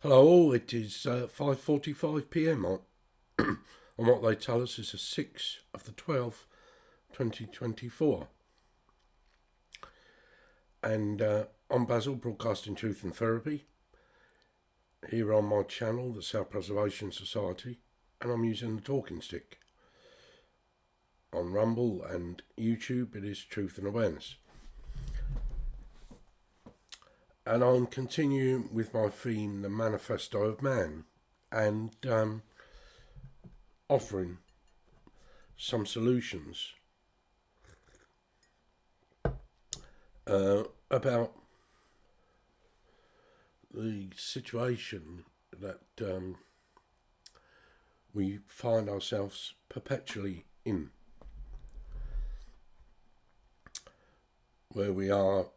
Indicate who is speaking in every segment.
Speaker 1: Hello all, it is 5:45 p.m. And what they tell us is the 6th of the 12th, 2024. And I'm Basil, broadcasting Truth and Therapy, here on my channel, the Self-Preservation Society, and I'm using the talking stick. On Rumble and YouTube, it is Truth and Awareness. And I'm continuing with my theme, the manifesto of man, and offering some solutions about the situation that we find ourselves perpetually in, where we are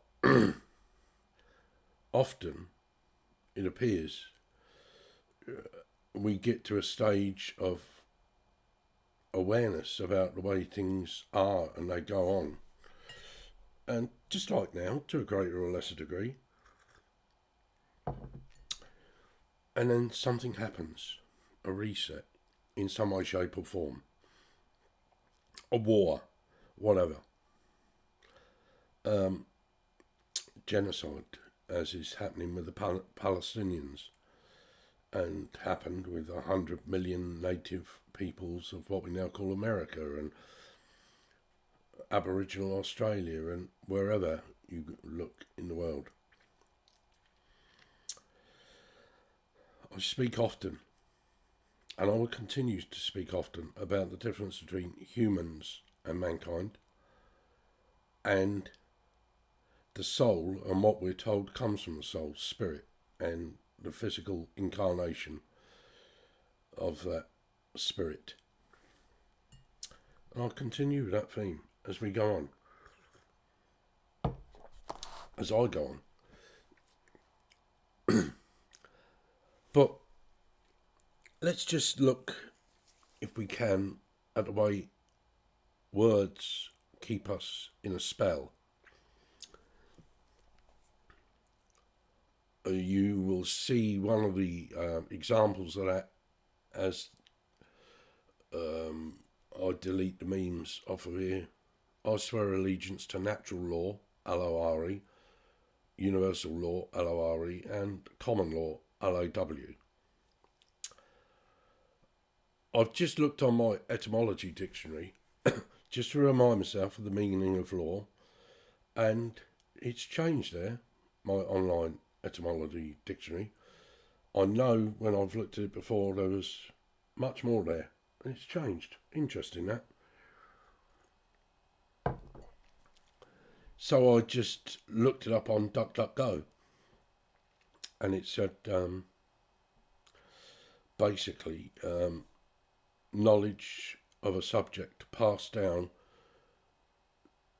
Speaker 1: often, it appears, we get to a stage of awareness about the way things are and they go on. And just like now, to a greater or lesser degree. And then something happens, a reset, in some way, shape or form. A war, whatever. Genocide, as is happening with the Palestinians, and happened with 100 million native peoples of what we now call America, and Aboriginal Australia, and wherever you look in the world. I speak often, and I will continue to speak often, about the difference between humans and mankind, and the soul, and what we're told comes from the soul, spirit, and the physical incarnation of that spirit. And I'll continue with that theme as we go on, as I go on. But let's just look, if we can, at the way words keep us in a spell. You will see one of the examples of that as I delete the memes off of here. I swear allegiance to natural law, L-O-R-E, universal law, L-O-R-E, and common law, L-O-W. I've just looked on my etymology dictionary just to remind myself of the meaning of law, and it's changed there, my online etymology dictionary. I know when I've looked at it before there was much more there, and it's changed. Interesting, that. So I just looked it up on DuckDuckGo, and it said basically knowledge of a subject passed down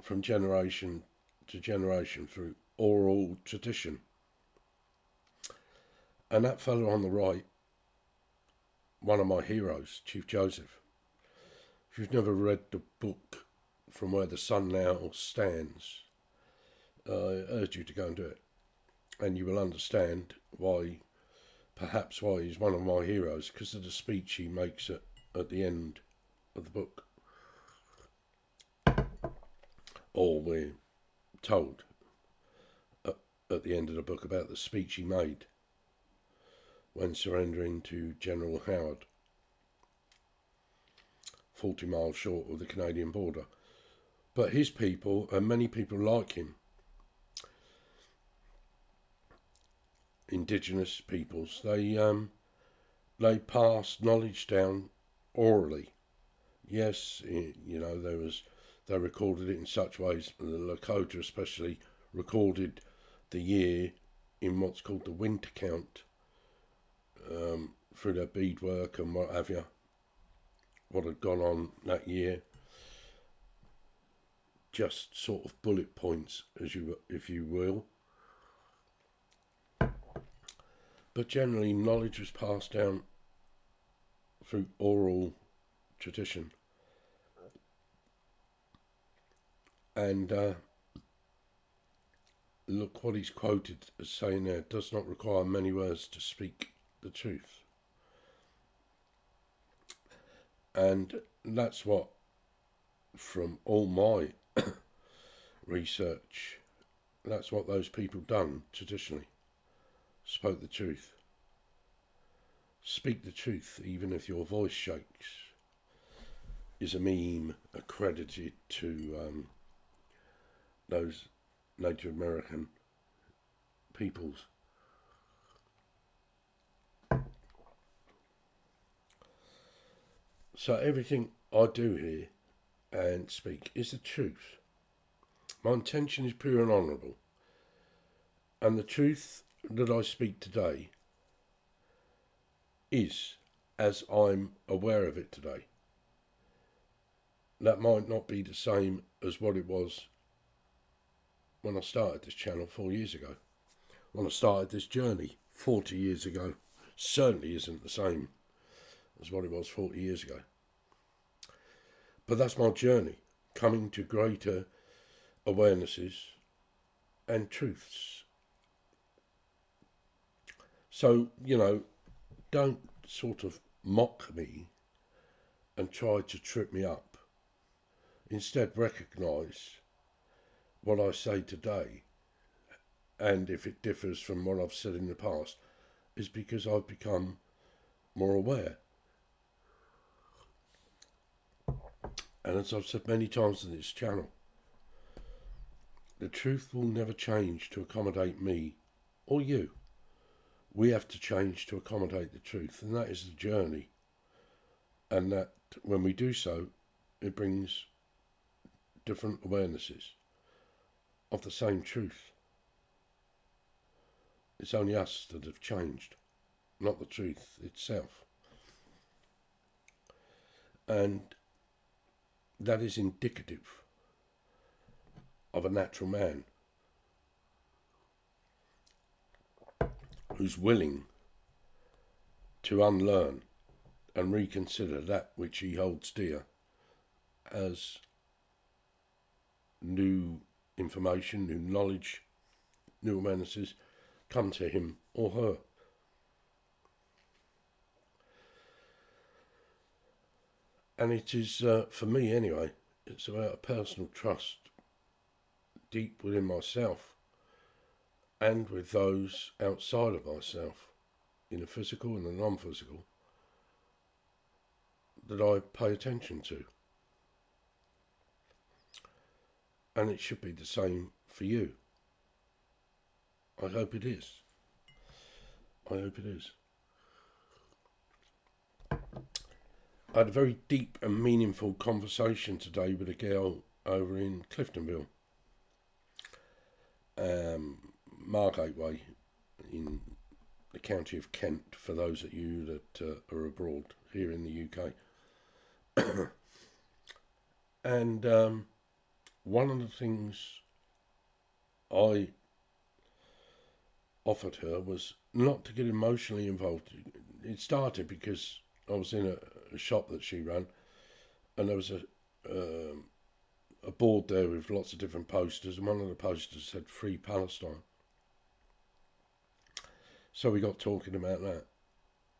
Speaker 1: from generation to generation through oral tradition. And that fellow on the right, one of my heroes, Chief Joseph. If you've never read the book From Where the Sun Now Stands, I urge you to go and do it. And you will understand why he's one of my heroes, because of the speech he makes at the end of the book. Or we're told at the end of the book about the speech he made when surrendering to General Howard, 40 miles short of the Canadian border. But his people, and many people like him, Indigenous peoples, they passed knowledge down orally. Yes, they recorded it in such ways. The Lakota especially recorded the year in what's called the winter count, through their beadwork and what have you, what had gone on that year. Just sort of bullet points, if you will. But generally, knowledge was passed down through oral tradition. And look what he's quoted as saying there: does not require many words to speak the truth. And that's what, from all my research, that's what those people done traditionally. Spoke the truth. Speak the truth, even if your voice shakes, is a meme accredited to those Native American peoples. So everything I do here and speak is the truth. My intention is pure and honourable. And the truth that I speak today is as I'm aware of it today. That might not be the same as what it was when I started this channel 4 years ago. When I started this journey 40 years ago. Certainly isn't the same as what it was 40 years ago. But that's my journey, coming to greater awarenesses and truths. So, don't sort of mock me and try to trip me up. Instead, recognise what I say today, and if it differs from what I've said in the past, is because I've become more aware. And as I've said many times in this channel, the truth will never change to accommodate me or you. We have to change to accommodate the truth, and that is the journey. And that when we do so, it brings different awarenesses of the same truth. It's only us that have changed, not the truth itself. And that is indicative of a natural man who's willing to unlearn and reconsider that which he holds dear as new information, new knowledge, new awarenesses come to him or her. And it is, for me anyway, it's about a personal trust deep within myself and with those outside of myself, in the physical and the non-physical, that I pay attention to. And it should be the same for you. I hope it is. I hope it is. I had a very deep and meaningful conversation today with a girl over in Cliftonville, Margate Way, in the county of Kent, for those of you that are abroad here in the UK. And one of the things I offered her was not to get emotionally involved. It started because I was in a shop that she ran, and there was a board there with lots of different posters, and one of the posters said "Free Palestine." So we got talking about that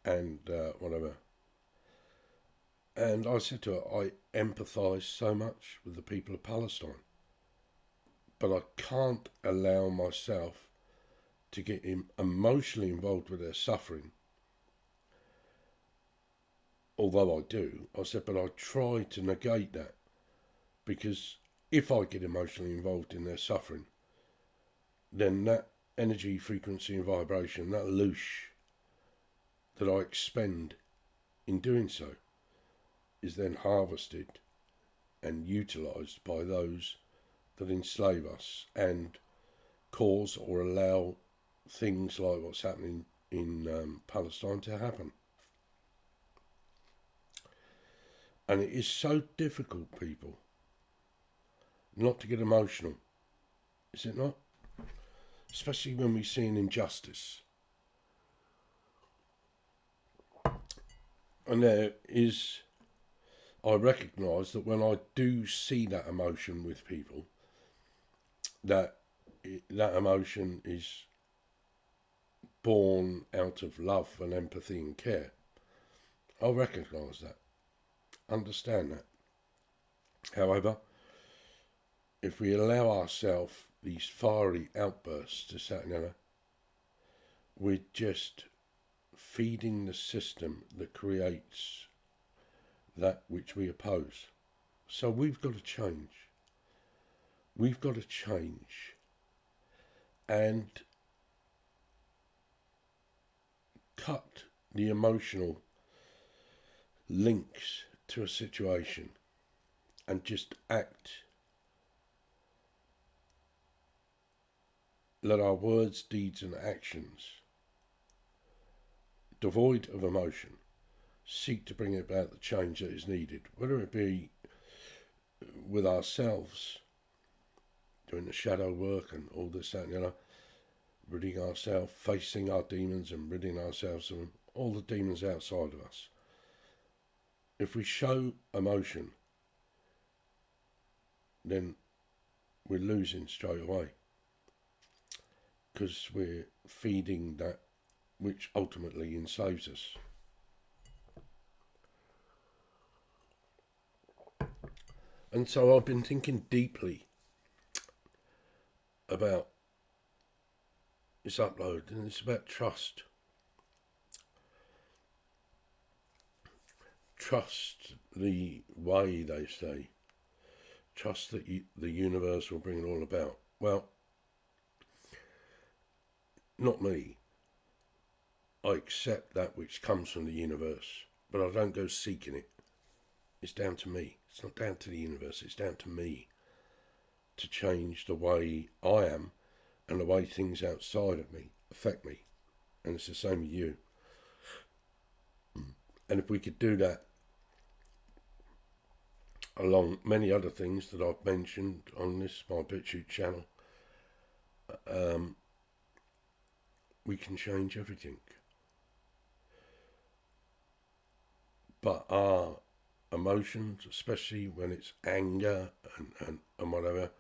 Speaker 1: and whatever. And I said to her, I empathise so much with the people of Palestine, but I can't allow myself to get emotionally involved with their suffering. Although I do, I said, but I try to negate that, because if I get emotionally involved in their suffering, then that energy, frequency and vibration, that loosh that I expend in doing so, is then harvested and utilised by those that enslave us and cause or allow things like what's happening in Palestine to happen. And it is so difficult, people, not to get emotional, is it not? Especially when we see an injustice. And there is, I recognise that when I do see that emotion with people, that emotion is born out of love and empathy and care. I recognise that, understand that. However, if we allow ourselves these fiery outbursts to Saturn, we're just feeding the system that creates that which we oppose. So we've got to change. We've got to change and cut the emotional links to a situation and just act. Let our words, deeds and actions, devoid of emotion, seek to bring about the change that is needed, whether it be with ourselves, doing the shadow work and all this, that, ridding ourselves, facing our demons and ridding ourselves of them, all the demons outside of us. If we show emotion, then we're losing straight away, because we're feeding that which ultimately enslaves us. And so I've been thinking deeply about this upload, and it's about trust. Trust the way, they say. Trust that the universe will bring it all about. Well, not me. I accept that which comes from the universe, but I don't go seeking it. It's down to me. It's not down to the universe. It's down to me to change the way I am and the way things outside of me affect me. And it's the same with you. And if we could do that along many other things that I've mentioned on this, my Bitchute channel, we can change everything. But our emotions, especially when it's anger and whatever,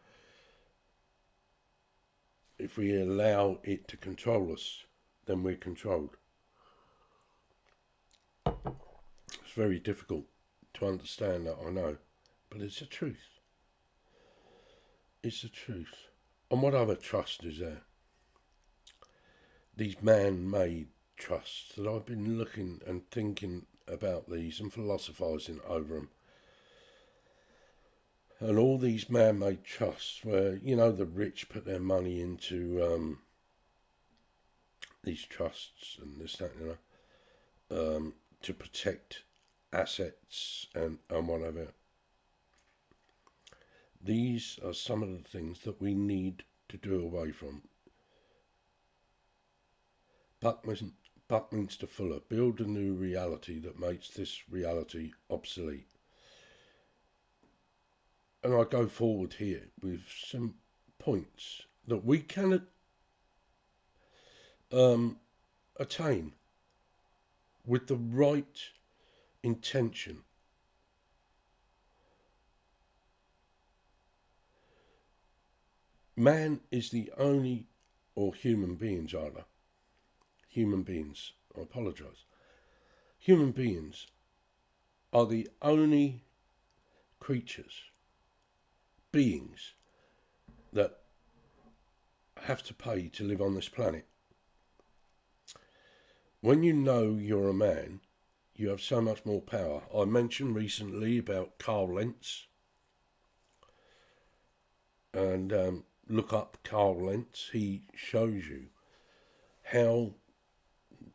Speaker 1: if we allow it to control us, then we're controlled. It's very difficult to understand that, I know, but it's the truth. It's the truth. And what other trust is there? These man-made trusts that I've been looking and thinking about these and philosophising over them. And all these man-made trusts where, the rich put their money into these trusts and this, that, to protect assets and whatever. These are some of the things that we need to do away from. Buckminster Fuller, build a new reality that makes this reality obsolete. And I go forward here with some points that we can attain with the right intention. Man is the only, or human beings rather, human beings, I apologise. Human beings are the only creatures, beings, that have to pay to live on this planet. When you know you're a man, you have so much more power. I mentioned recently about Carl Lentz, and look up Carl Lentz. He shows you how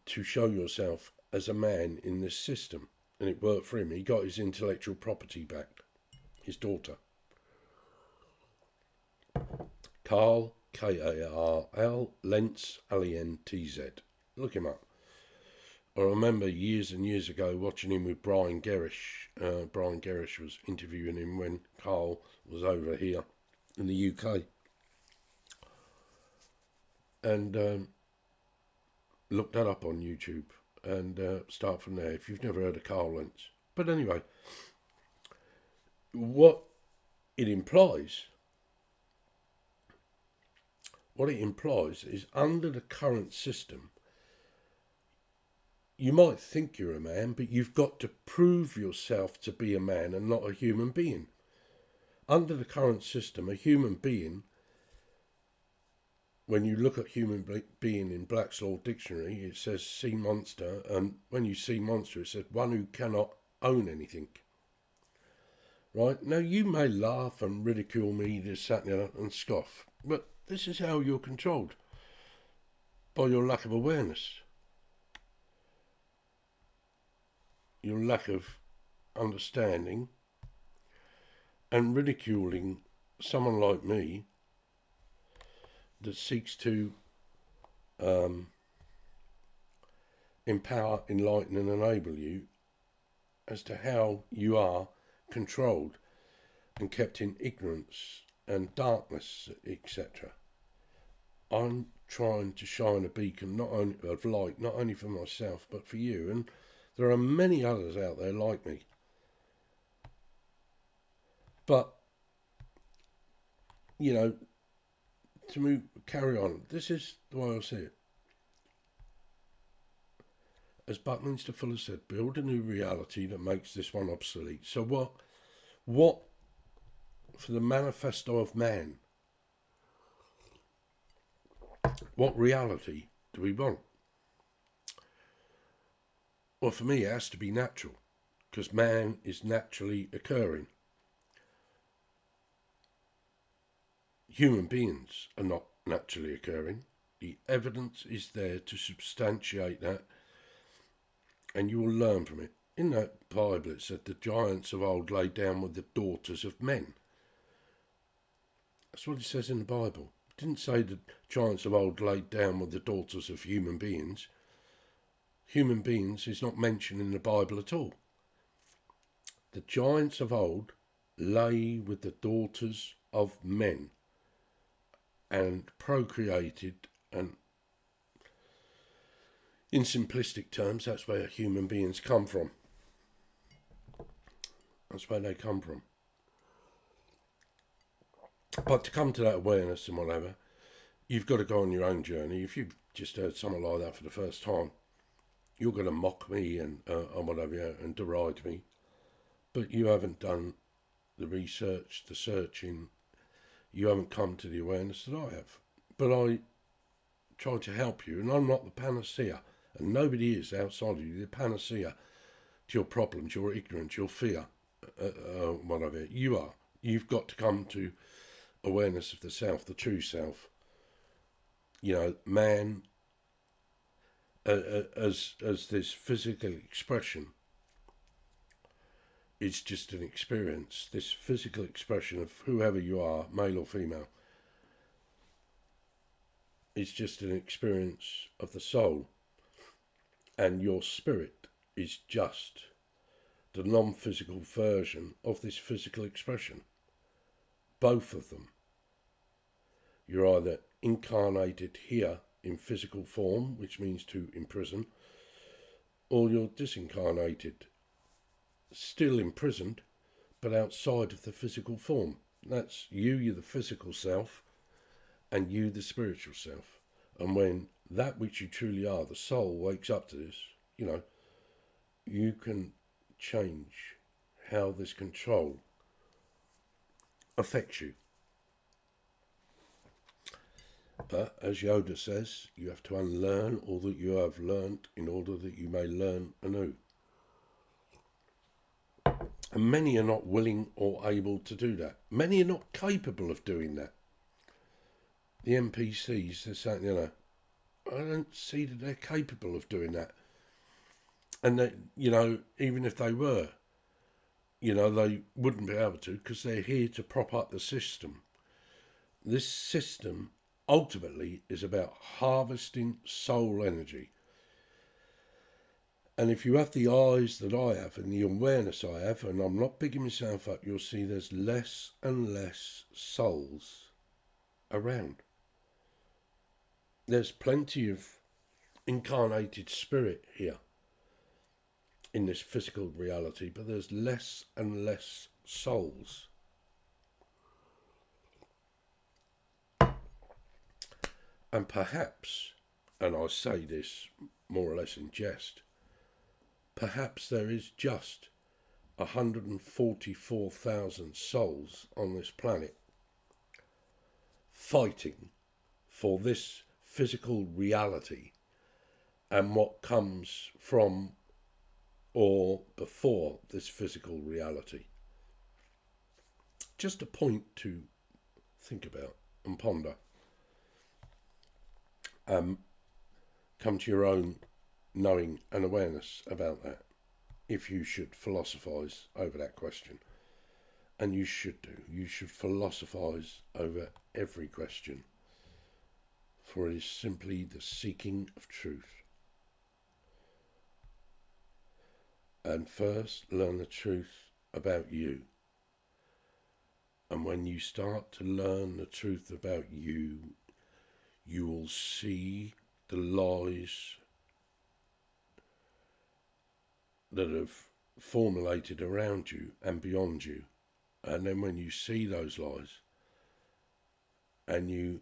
Speaker 1: to show yourself as a man in this system, and it worked for him. He got his intellectual property back, his daughter. Carl, K-A-R-L, Lentz, L-E-N-T-Z. Look him up. I remember years and years ago watching him with Brian Gerrish. Brian Gerrish was interviewing him when Carl was over here in the UK. And look that up on YouTube and start from there if you've never heard of Carl Lentz. But anyway, what it implies is under the current system, you might think you're a man, but you've got to prove yourself to be a man and not a human being. Under the current system, a human being, when you look at human being in Black's Law Dictionary, it says sea monster, and when you see monster, it says one who cannot own anything. Right? Now, you may laugh and ridicule me, this, that, and scoff, but this is how you're controlled, by your lack of awareness, your lack of understanding, and ridiculing someone like me that seeks to empower, enlighten and enable you as to how you are controlled and kept in ignorance and darkness, etc. I'm trying to shine a beacon of light, not only for myself but for you, and there are many others out there like me. But, you know, to carry on, this is the way I see it. As Buckminster Fuller said, build a new reality that makes this one obsolete. So what for the manifesto of man, what reality do we want? Well, for me, it has to be natural, because man is naturally occurring. Human beings are not naturally occurring. The evidence is there to substantiate that, and you will learn from it. In that Bible, it said the giants of old lay down with the daughters of men. That's what it says in the Bible. It didn't say the giants of old laid down with the daughters of human beings. Human beings is not mentioned in the Bible at all. The giants of old lay with the daughters of men and procreated, and in simplistic terms, that's where human beings come from. That's where they come from. But to come to that awareness and whatever, you've got to go on your own journey. If you've just heard someone like that for the first time, you're going to mock me and whatever, and deride me. But you haven't done the research, the searching. You haven't come to the awareness that I have. But I try to help you, and I'm not the panacea, and nobody is outside of you the panacea to your problems, your ignorance, your fear, whatever. You are. You've got to come to awareness of the self, the true self. You know, man as this physical expression is just an experience. This physical expression of whoever you are, male or female, is just an experience of the soul, and your spirit is just the non-physical version of this physical expression. Both of them. You're either incarnated here in physical form, which means to imprison, or you're disincarnated, still imprisoned, but outside of the physical form. That's you, you're the physical self, and you, the spiritual self. And when that which you truly are, the soul, wakes up to this, you know, you can change how this control affects you. But as Yoda says, you have to unlearn all that you have learnt in order that you may learn anew. And many are not willing or able to do that. Many are not capable of doing that. The NPCs, they're saying, you know, I don't see that they're capable of doing that. And that, you know, even if they were, you know, they wouldn't be able to, because they're here to prop up the system. This system ultimately is about harvesting soul energy. And if you have the eyes that I have and the awareness I have, and I'm not bigging myself up, you'll see there's less and less souls around. There's plenty of incarnated spirit here in this physical reality, but there's less and less souls. And perhaps, and I say this more or less in jest, perhaps there is just 144,000 souls on this planet fighting for this physical reality and what comes from or before this physical reality. Just a point to think about and ponder. Come to your own knowing and awareness about that, if you should philosophise over that question. And you should do. You should philosophise over every question, for it is simply the seeking of truth. And first, learn the truth about you. And when you start to learn the truth about you, you will see the lies that have formulated around you and beyond you. And then when you see those lies and you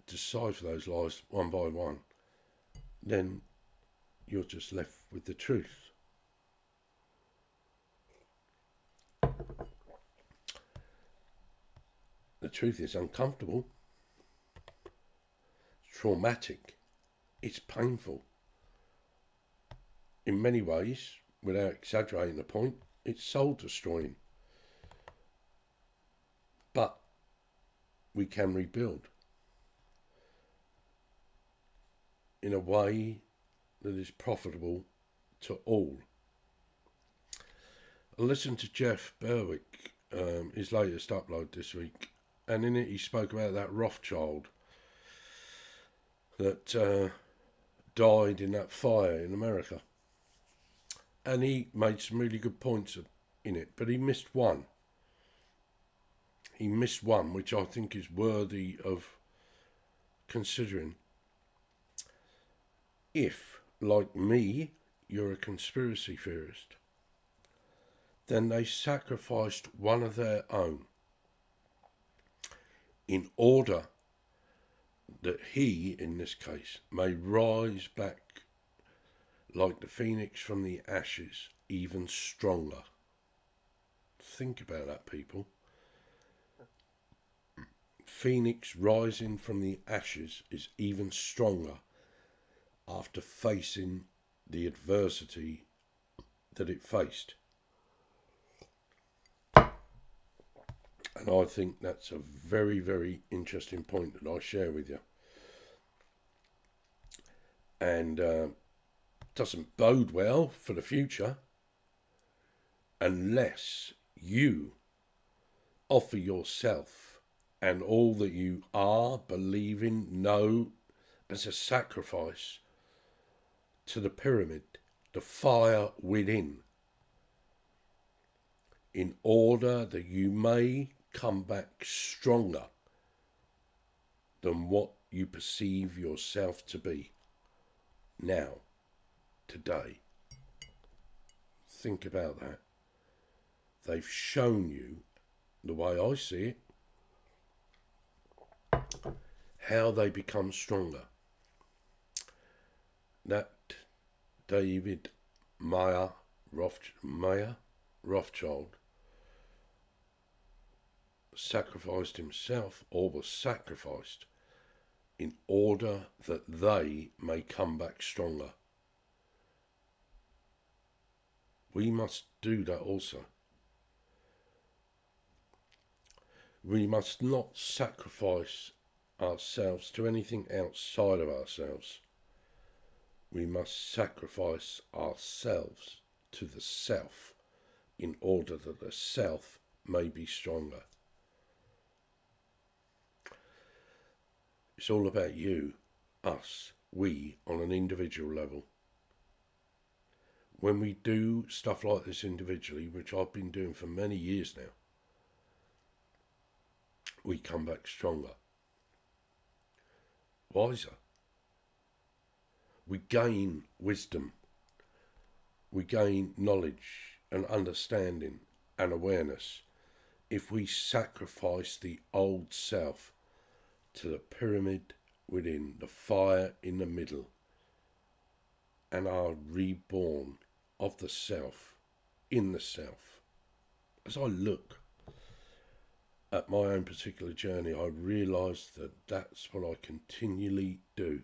Speaker 1: decipher those lies one by one, then you're just left with the truth. The truth is uncomfortable, it's traumatic, it's painful. In many ways, without exaggerating the point, it's soul destroying. But we can rebuild in a way that is profitable to all. I listened to Jeff Berwick, his latest upload this week, and in it he spoke about that Rothschild that died in that fire in America. And he made some really good points in it, but he missed one. He missed one which I think is worthy of considering. If, like me, you're a conspiracy theorist, then they sacrificed one of their own in order that he, in this case, may rise back like the phoenix from the ashes, even stronger. Think about that, people. Phoenix rising from the ashes is even stronger after facing the adversity that it faced. And I think that's a very, very interesting point that I share with you. And doesn't bode well for the future unless you offer yourself and all that you are, believe in, know as a sacrifice to the pyramid, the fire within, in order that you may come back stronger than what you perceive yourself to be now, today. Think about that. They've shown you, the way I see it, how they become stronger. That David Mayer Rothschild sacrificed himself, or was sacrificed, in order that they may come back stronger. We must do that also. We must not sacrifice ourselves to anything outside of ourselves. We must sacrifice ourselves to the self in order that the self may be stronger. It's all about you, us, we, on an individual level. When we do stuff like this individually, which I've been doing for many years now, we come back stronger, wiser. We gain wisdom. We gain knowledge and understanding and awareness if we sacrifice the old self to the pyramid within, the fire in the middle, and are reborn of the self, in the self. As I look at my own particular journey, I realise that that's what I continually do.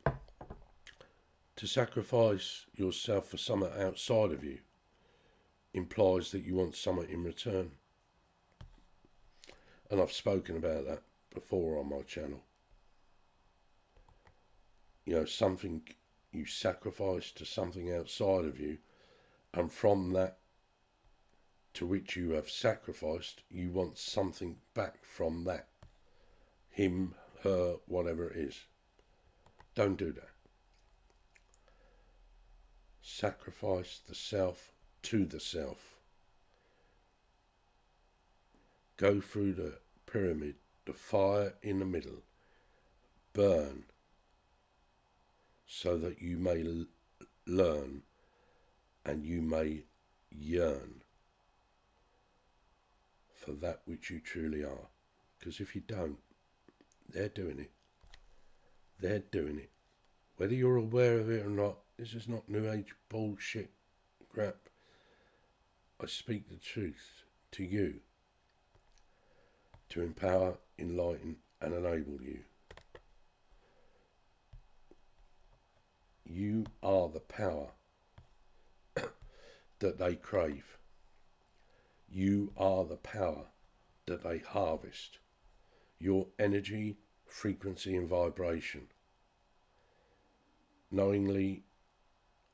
Speaker 1: To sacrifice yourself for something outside of you implies that you want something in return. And I've spoken about that before on my channel. You know, something you sacrifice to something outside of you, and from that to which you have sacrificed, you want something back from that. Him, her, whatever it is. Don't do that. Sacrifice the self to the self. Go through the pyramid, the fire in the middle, burn, so that you may learn and you may yearn for that which you truly are. Because if you don't, they're doing it. They're doing it. Whether you're aware of it or not, this is not New Age bullshit crap. I speak the truth to you to empower, enlighten and enable you. You are the power that they crave. You are the power that they harvest. Your energy, frequency and vibration. Knowingly,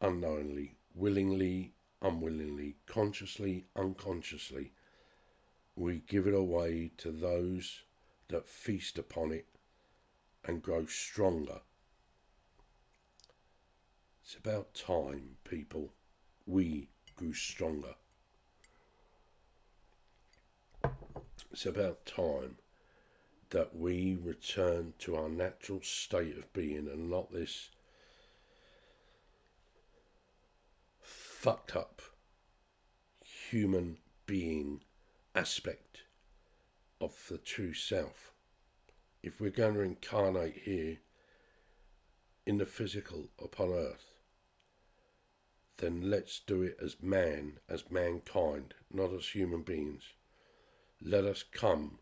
Speaker 1: unknowingly, willingly, unwillingly, consciously, unconsciously, we give it away to those that feast upon it and grow stronger. It's about time, people, we grew stronger. It's about time that we return to our natural state of being and not this fucked up human being aspect of the true self. If we're going to incarnate here in the physical upon earth, then let's do it as man, as mankind, not as human beings. Let us come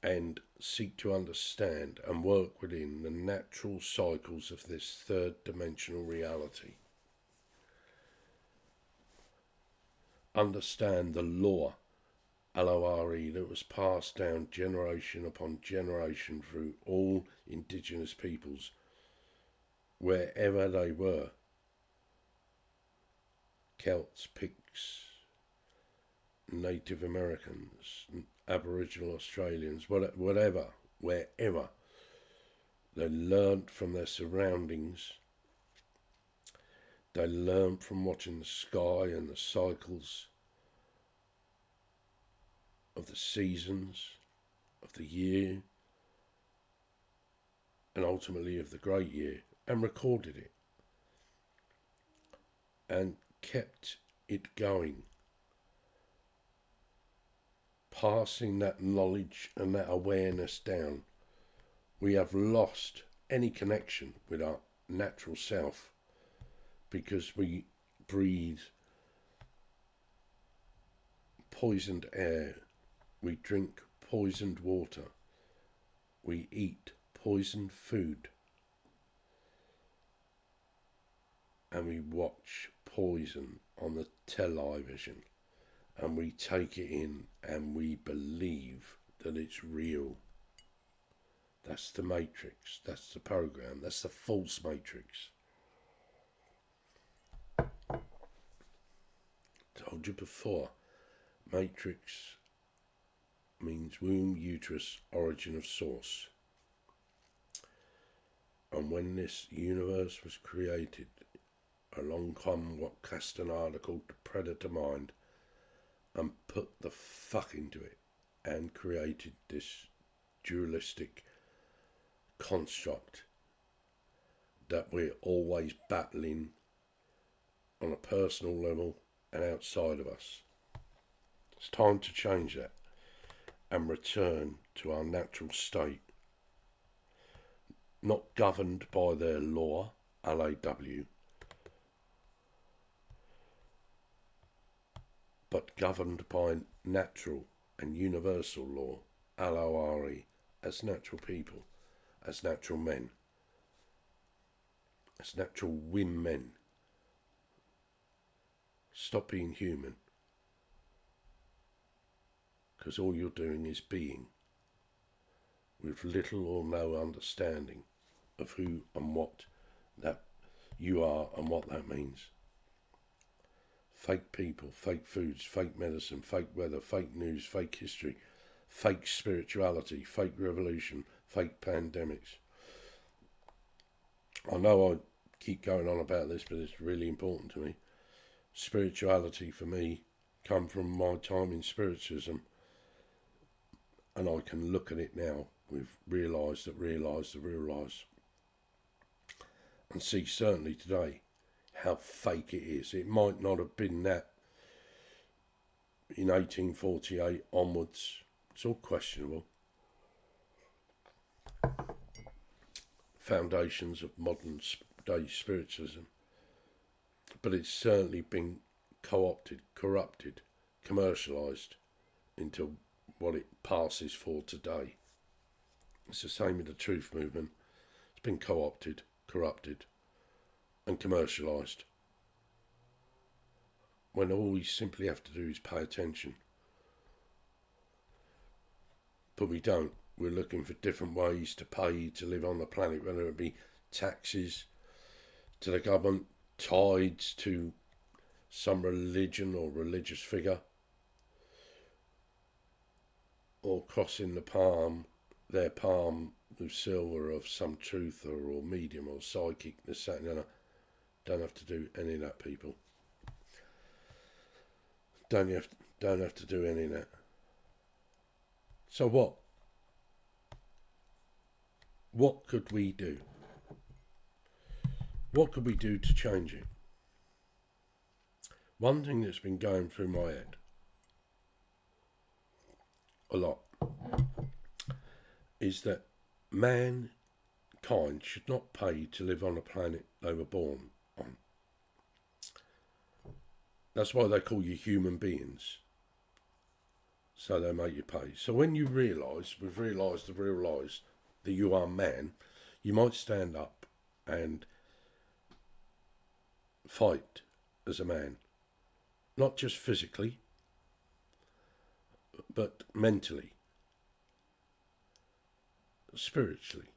Speaker 1: and seek to understand and work within the natural cycles of this third dimensional reality. Understand the law, L-O-R-E, that was passed down generation upon generation through all indigenous peoples, wherever they were. Celts, Picts, Native Americans, Aboriginal Australians, whatever, wherever. They learnt from their surroundings. They learnt from watching the sky and the cycles of the seasons, of the year, and ultimately of the great year, and recorded it. And kept it going. Passing that knowledge and that awareness down. We have lost any connection with our natural self because we breathe poisoned air, we drink poisoned water, we eat poisoned food, and we watch poison on the television, and we take it in and we believe that it's real. That's the matrix, that's the program, that's the false matrix. Told you before, matrix means womb, uterus, origin of source. And when this universe was created, along come what Castaneda called the predator mind and put the fuck into it and created this dualistic construct that we're always battling on a personal level and outside of us. It's time to change that and return to our natural state. not governed by their law, L-A-W, but governed by natural and universal law, L-O-R-E, as natural people, as natural men, as natural women. Stop being human, because all you're doing is being, with little or no understanding of who and what that you are and what that means. Fake people, fake foods, fake medicine, fake weather, fake news, fake history, fake spirituality, fake revolution, fake pandemics. I know I keep going on about this, but it's really important to me. Spirituality for me come from my time in spiritism, and I can look at it now with realise, and see certainly today how fake it is. It might not have been that in 1848 onwards. It's all questionable. Foundations of modern day spiritism. But it's certainly been co-opted, corrupted, commercialised into what it passes for today. It's the same with the truth movement. It's been co-opted, corrupted and commercialised, when all we simply have to do is pay attention. But we don't. We're looking for different ways to pay to live on the planet, whether it be taxes to the government, tides to some religion or religious figure, or crossing their palm with silver of some truther or medium or psychic, this, that and the other. Don't have to do any of that, people. Don't have to do any of that. So what? What could we do? What could we do to change it? One thing that's been going through my head a lot is that mankind should not pay to live on a planet they were born on. That's why they call you human beings. So they make you pay. So when you we've realised that you are man, you might stand up and fight as a man. Not just physically, but mentally, spiritually.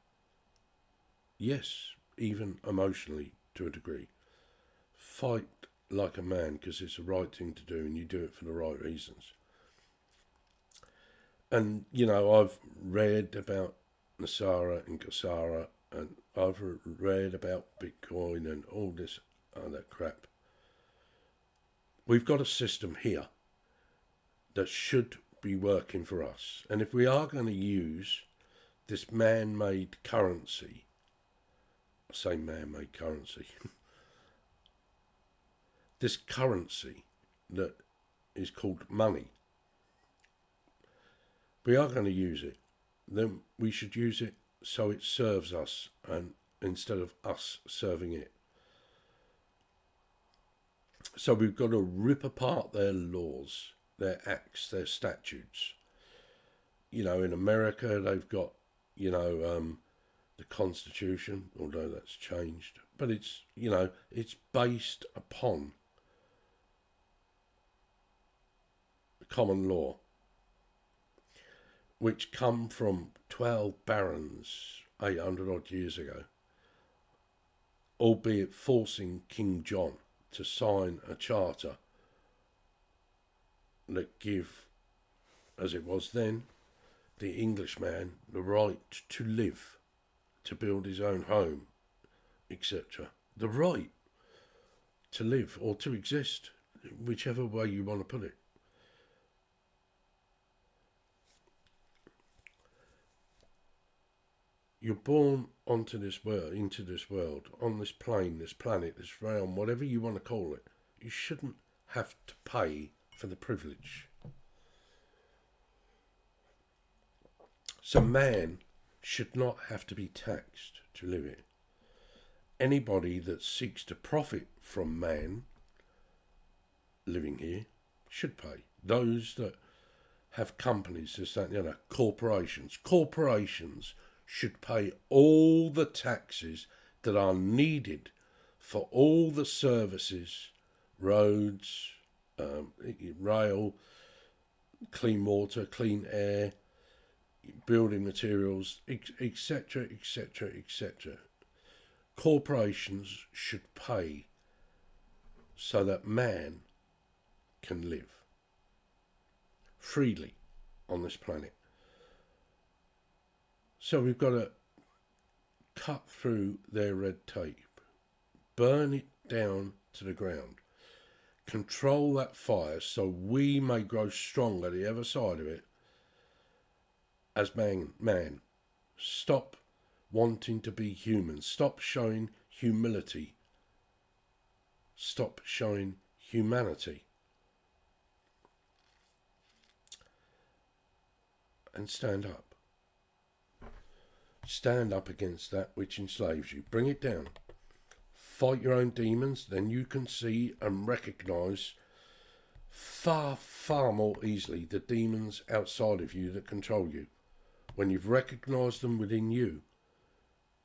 Speaker 1: Yes, even emotionally to a degree. Fight like a man, because it's the right thing to do and you do it for the right reasons. And, you know, I've read about Nasara and Kasara, and I've read about Bitcoin and all this other crap. We've got a system here that should be working for us. And if we are going to use this man-made currency, I say man-made currency, this currency that is called money, we are going to use it, then we should use it so it serves us, and instead of us serving it. So we've got to rip apart their laws, their acts, their statutes. You know, in America they've got, you know, the Constitution, although that's changed, but it's, you know, it's based upon common law, which come from 12 barons 800 odd years ago, albeit forcing King John to sign a charter that give, as it was then, the Englishman the right to live, to build his own home, etc. The right to live or to exist, whichever way you want to put it. You're born into this world, on this plane, this planet, this realm, whatever you want to call it. You shouldn't have to pay for the privilege. So man should not have to be taxed to live it. Anybody that seeks to profit from man living here should pay. Those that have companies, corporations should pay all the taxes that are needed for all the services, roads, rail, clean water, clean air, building materials, etc., etc., etc. Corporations should pay so that man can live freely on this planet. So we've got to cut through their red tape, burn it down to the ground, control that fire so we may grow stronger the other side of it as man. Stop wanting to be human. Stop showing humility. Stop showing humanity. And stand up. Stand up against that which enslaves you. Bring it down. Fight your own demons, then you can see and recognise far, far more easily the demons outside of you that control you. When you've recognised them within you,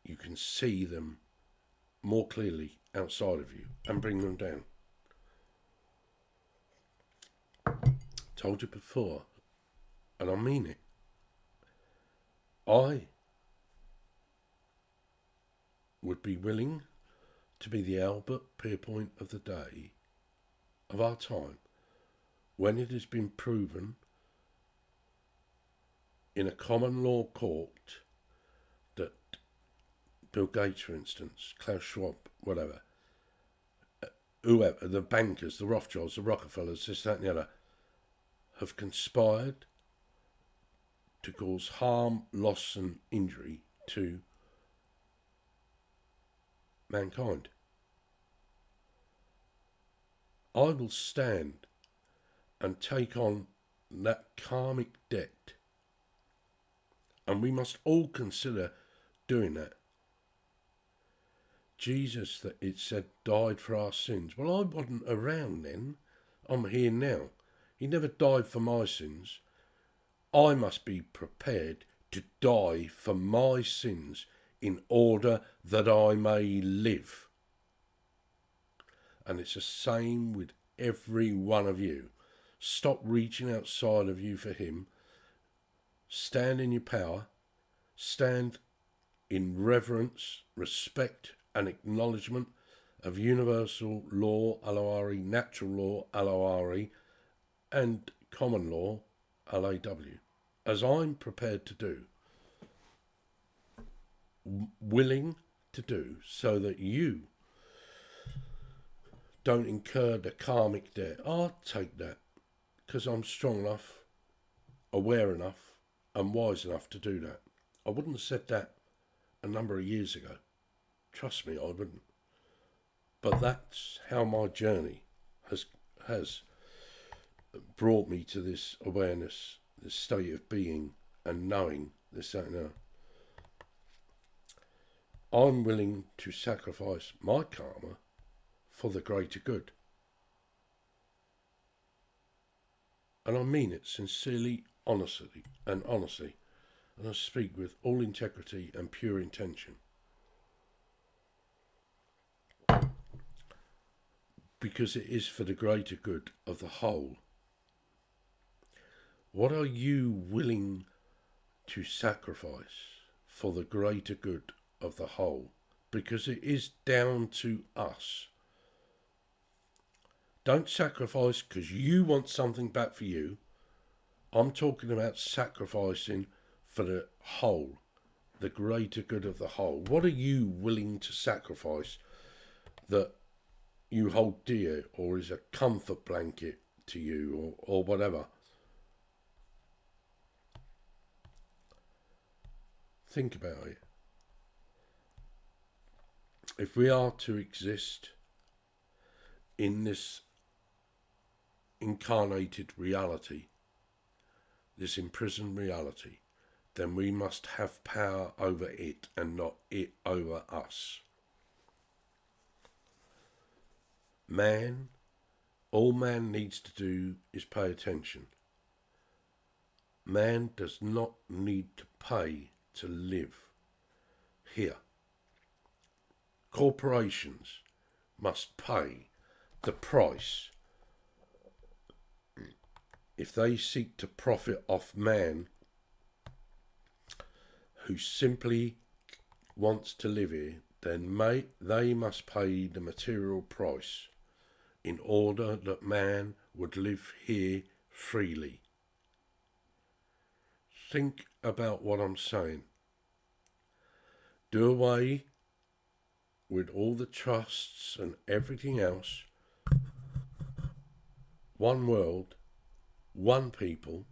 Speaker 1: you can see them more clearly outside of you and bring them down. Told you before, and I mean it. I would be willing to be the Albert Pierpoint of the day, of our time, when it has been proven in a common law court that Bill Gates, for instance, Klaus Schwab, whatever, whoever, the bankers, the Rothschilds, the Rockefellers, this, that and the other, have conspired to cause harm, loss and injury to mankind. I will stand and take on that karmic debt, and we must all consider doing that. Jesus, that it said, died for our sins. Well, I wasn't around then. I'm here now. He never died for my sins. I must be prepared to die for my sins in order that I may live. And it's the same with every one of you. Stop reaching outside of you for him. Stand in your power. Stand in reverence, respect and acknowledgement of universal law, L-O-R-E, natural law, L-O-R-E, and common law, L-A-W, as I'm prepared to do, willing to do, so that you don't incur the karmic debt. I'll take that, because I'm strong enough, aware enough, and wise enough to do that. I wouldn't have said that a number of years ago. Trust me, I wouldn't. But that's how my journey has brought me to this awareness, this state of being and knowing this, that, and that. I'm willing to sacrifice my karma for the greater good. And I mean it sincerely, honestly, and I speak with all integrity and pure intention. Because it is for the greater good of the whole. What are you willing to sacrifice for the greater good of the whole? Because it is down to us. Don't sacrifice because you want something back for you. I'm talking about sacrificing for the whole, the greater good of the whole. What are you willing to sacrifice that you hold dear, or is a comfort blanket to you, or whatever? Think about it. If we are to exist in this incarnated reality, this imprisoned reality, then we must have power over it and not it over us. Man, all man needs to do is pay attention. Man does not need to pay to live here. Corporations must pay the price if they seek to profit off man who simply wants to live here. Then they must pay the material price in order that man would live here freely. Think about what I'm saying. Do away with all the trusts and everything else. One world, one people,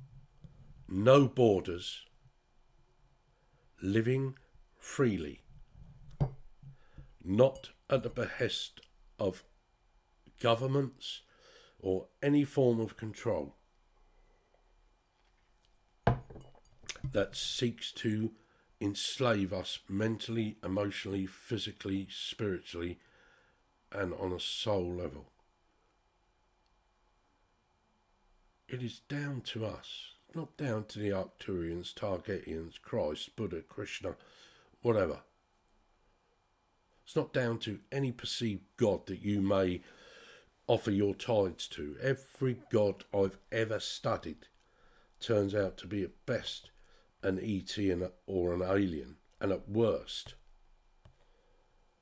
Speaker 1: no borders, living freely, not at the behest of governments or any form of control that seeks to enslave us mentally, emotionally, physically, spiritually, and on a soul level. It is down to us, not down to the Arcturians, Targetians, Christ, Buddha, Krishna, whatever. It's not down to any perceived god that you may offer your tithes to. Every god I've ever studied turns out to be at best an ET or an alien, and at worst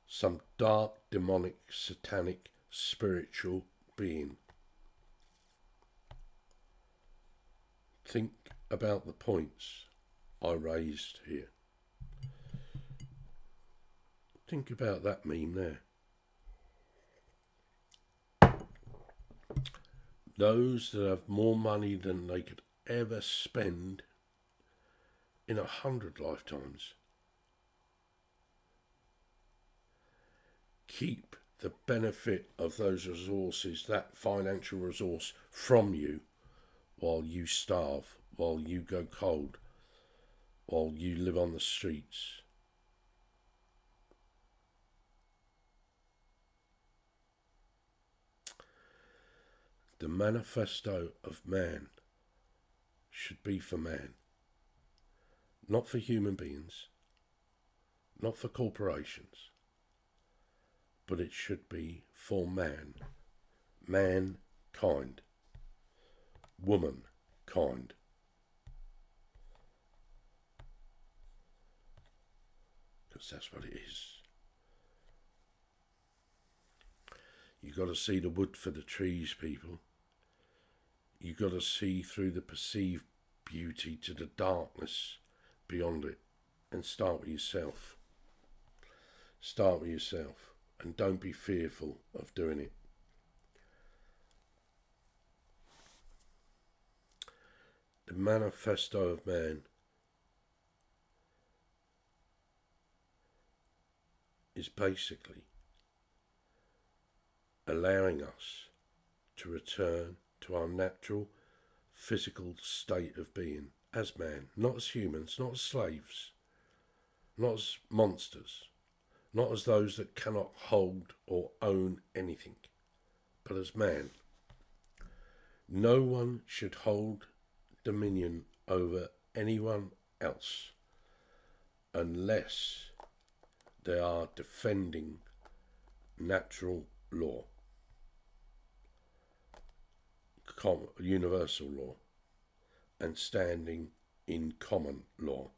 Speaker 1: some dark, demonic, satanic, spiritual being. Think about the points I raised here. Think about that meme there. Those that have more money than they could ever spend in 100 lifetimes keep the benefit of those resources, that financial resource, from you while you starve, while you go cold, while you live on the streets. The manifesto of man should be for man. Not for human beings, not for corporations, but it should be for man, mankind, womankind. Because that's what it is. You've got to see the wood for the trees, people. You've got to see through the perceived beauty to the darkness beyond it, and start with yourself. Start with yourself, and don't be fearful of doing it. The manifesto of man is basically allowing us to return to our natural physical state of being as man, not as humans, not as slaves, not as monsters, not as those that cannot hold or own anything, but as man. No one should hold dominion over anyone else unless they are defending natural law, universal law, and standing in common law.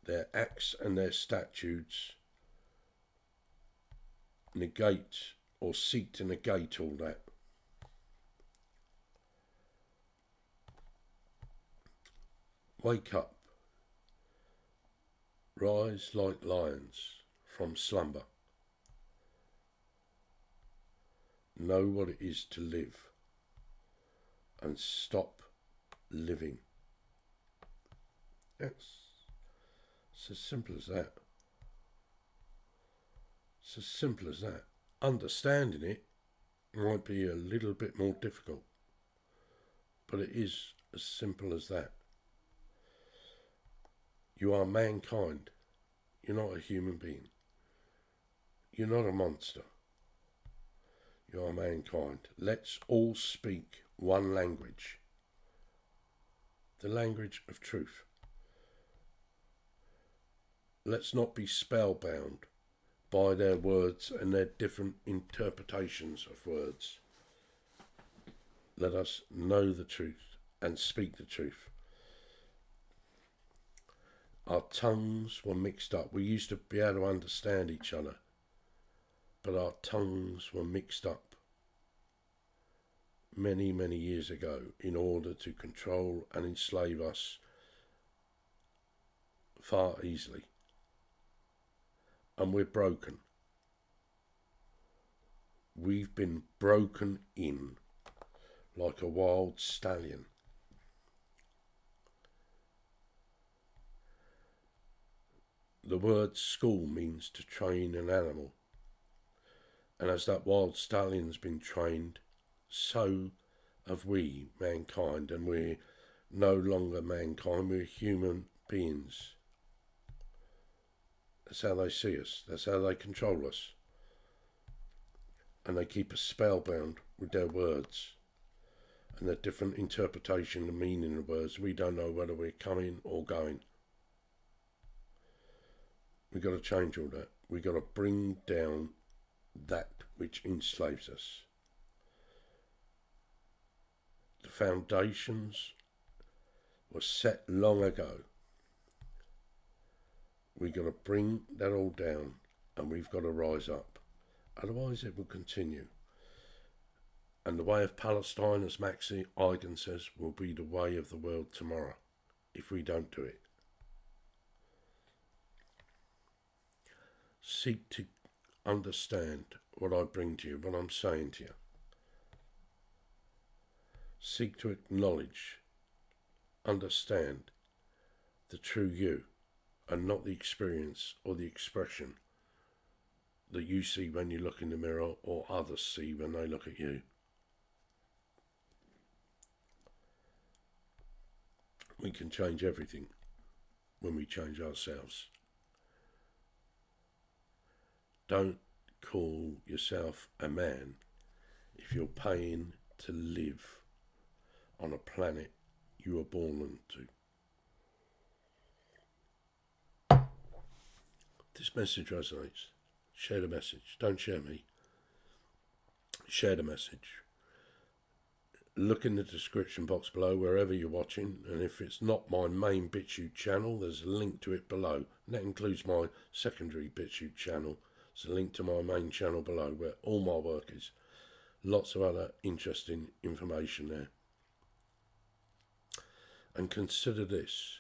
Speaker 1: Their acts and their statutes negate or seek to negate all that. Wake up, rise like lions from slumber. Know what it is to live, and stop living. It's as simple as that. It's as simple as that. Understanding it might be a little bit more difficult, but it is As simple as that. You are mankind. You're not a human being. You're not a monster. You are mankind. Let's all speak one language. The language of truth. Let's not be spellbound by their words and their different interpretations of words. Let us know the truth and speak the truth. Our tongues were mixed up. We used to be able to understand each other, but our tongues were mixed up many, many years ago in order to control and enslave us far easily. And we're broken. We've been broken in like a wild stallion. The word school means to train an animal. And as that wild stallion's been trained, so have we, mankind, and we're no longer mankind, we're human beings. That's how they see us, that's how they control us. And they keep us spellbound with their words and their different interpretation and meaning of words. We don't know whether we're coming or going. We've got to change all that. We've got to bring down that which enslaves us. The foundations were set long ago. We've got to bring that all down and we've got to rise up. Otherwise it will continue. And the way of Palestine, as Maxi Eigen says, will be the way of the world tomorrow if we don't do it. Seek to understand what I bring to you, what I'm saying to you. Seek to acknowledge, understand the true you and not the experience or the expression that you see when you look in the mirror or others see when they look at you. We can change everything when we change ourselves. Don't call yourself a man if you're paying to live on a planet you were born into. This message resonates. Share the message. Don't share me. Share the message. Look in the description box below wherever you're watching, and if it's not my main Bitchute channel, there's a link to it below. And that includes my secondary Bitchute channel. There's a link to my main channel below where all my work is. Lots of other interesting information there. And consider this.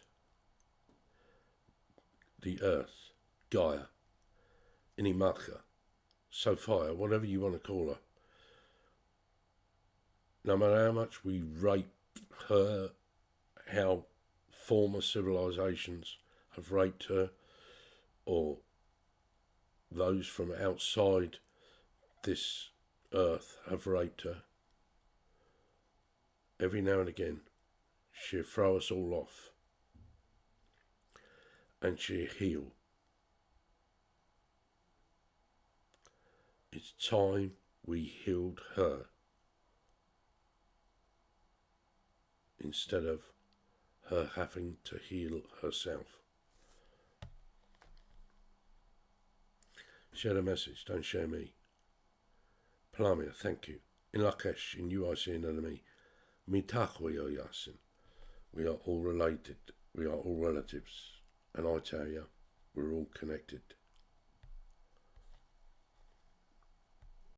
Speaker 1: The earth, Gaia, Inimaka, Sophia, whatever you want to call her. No matter how much we rape her, how former civilizations have raped her, or those from outside this earth have raped her, every now and again she'll throw us all off and she'll heal. It's time we healed her instead of her having to heal herself. Share the message, don't share me. Palamia, thank you. In Lakesh, in UIC and enemy. Mitakoyo Yasin. We are all related. We are all relatives. And I tell you, we're all connected.